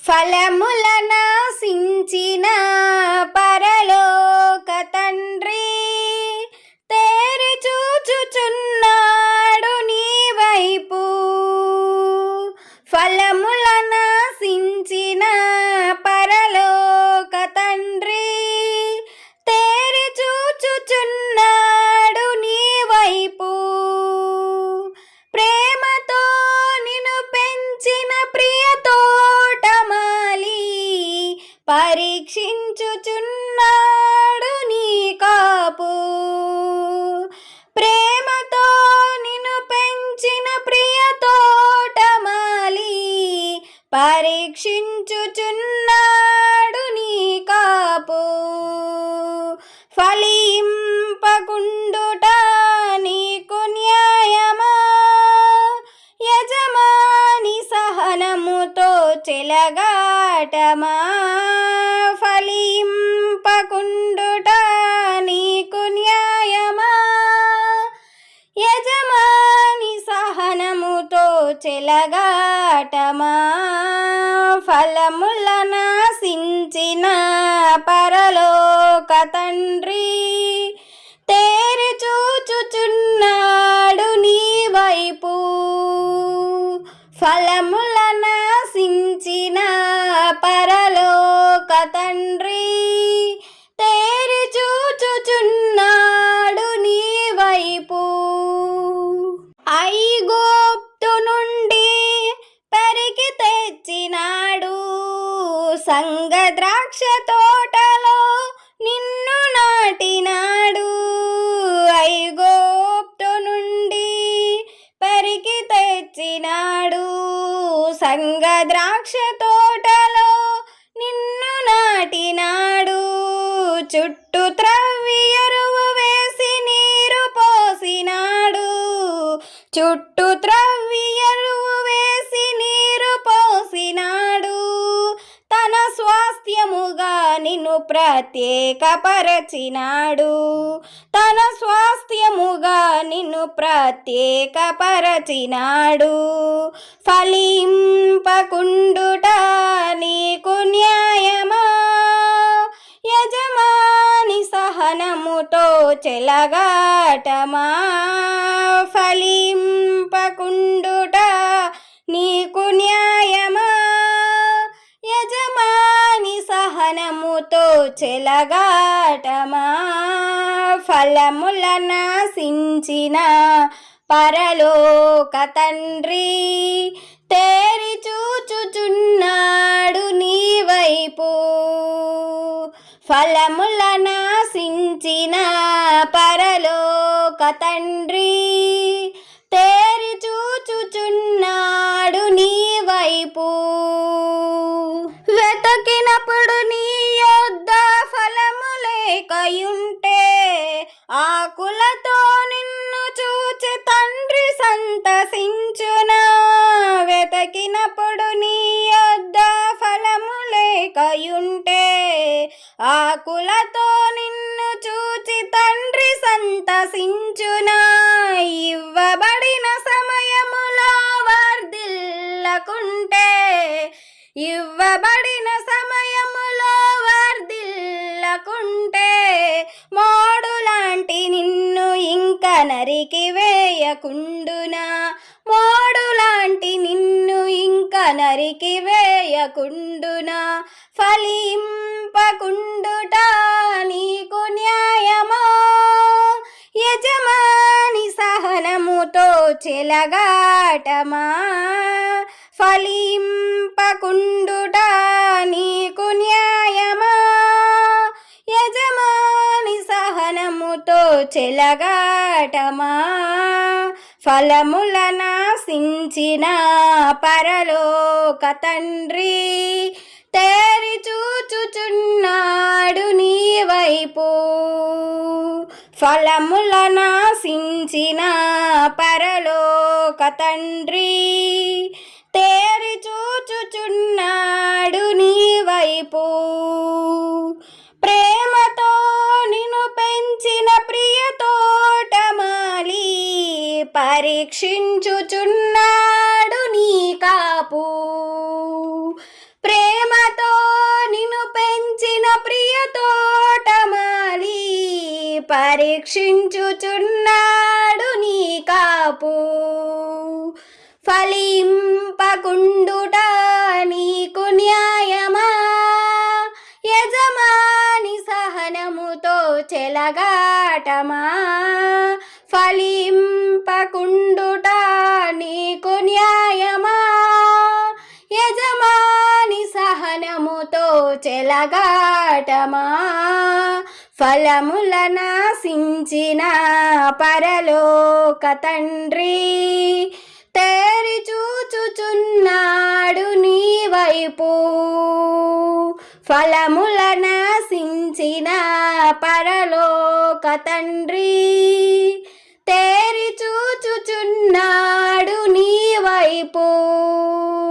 ఫలములనాశించిన పరలోక తండ్రి తేరి చూచుచున్నాడు నీ వైపు. ఫలములనాశించిన పరలోక తండ్రి తేరి చూచుచున్నాడు నీ వైపు. ప్రేమతో నిన్ను పెంచిన ప్రియ తోటమాలి పరీక్షించుచున్నాడు నీ కాపు. ప్రేమతో నిన్ను పెంచిన ప్రియ తోటమాలి పరీక్షించుచున్నాడు నీ కాపు. ఫలింపకుండుట నీకు న్యాయమా? యజమాని సహనముతో చెలగాటమా? ఫలింపకుండుట నీకు న్యాయమా? యజమాని సహనముతో చెలగాటమా? ఫలములనాశించిన పరలోక తండ్రి తేరి చూచుచున్నాడు నీ వైపు. ఫలములనాశించిన పరలోక తండ్రి తేరి చూచుచున్నాడు నీ వైపు. ఐగుప్తు నుండి పెరికి తెచ్చినాడు, సంగ ద్రాక్ష తోటలో నిన్ను నాటినాడు. ఐగుప్తు నుండి పెరికి తెచ్చినాడు, సంగ ద్రాక్ష తోటలో నిన్ను నాటినాడు. చుట్టూ త్రవ్వి ఎరువు వేసి నీరు పోసినాడు, చుట్టూ త్రవ్వి ఎరువు వేసి నీరు పోసినాడు. తన స్వాస్థ్యముగా నిన్ను ప్రత్యేకపరచినాడు, తన స్వాస్థ్యముగా నిన్ను ప్రత్యేకపరచినాడు. ఫలింపకుండుట నీకు న్యాయమా? యజమాని సహనముతో చెలగాటమా? ఫలింపకుండుట నీకు న్యాయమా? యజమాని సహనముతో చెలగాటమా? ఫలములనాశించిన పరలోక తండ్రి తేరి చూచుచున్నాడు నీ వైపు. ఫలములనాశించిన పరలోక తండ్రి తేరి చూచుచున్నాడు నీ వైపు. వెతకినప్పుడు నీ యొద్ద ఫలము లేకయుంటే ఆకులతో నిన్ను చూచి తండ్రి సంతసించునా? వెతకినప్పుడు నీ యొద్ద ఫలము లేకయుంటే ఆకులతో నిన్ను చూచి తండ్రి సంతసించునా? ఇవ్వబడిన సమయములో వర్ధిల్లకుంటే, ఇవ్వబడిన సమయములో వర్ధిల్లకుంటే మోడులాంటి నిన్ను ఇంక నరికి వేయకుండునా? మోడులాంటి నిన్ను ఇంక నరికి వేయకుండునా? ఫలింపకుండుట నీకు న్యాయమా? యజమాని సహనముతో చెలగాటమా? ఫలింపకుండుట నీకు న్యాయమా? యజమాని సహనముతో చెలగాటమా? ఫలములనాశించిన పరలోక తండ్రి తేరి చూచుచున్నాడు నీ వైపు. ఫలములనాశించిన పరలోక తండ్రి తేరి చూచుచున్నాడు నీ వైపు. ప్రేమతో నిన్ను పెంచిన ప్రియ తోటమాలి పరీక్షించుచున్నాడు నీ కాపు. ప్రేమ పరీక్షించుచున్నాడు నీ కాపు. ఫలింపకుండుట నీకు న్యాయమా? యజమాని సహనముతో చెలగాటమా? ఫలింపకుండుట నీకు న్యాయమా? యజమాని సహనముతో చెలగాటమా? ఫలముల నాశించిన పరలోక తండ్రి తేరి చూచుచున్నాడు నీ వైపు. ఫలముల నాశించిన పరలోక తండ్రి తేరి చూచుచున్నాడు నీ వైపు.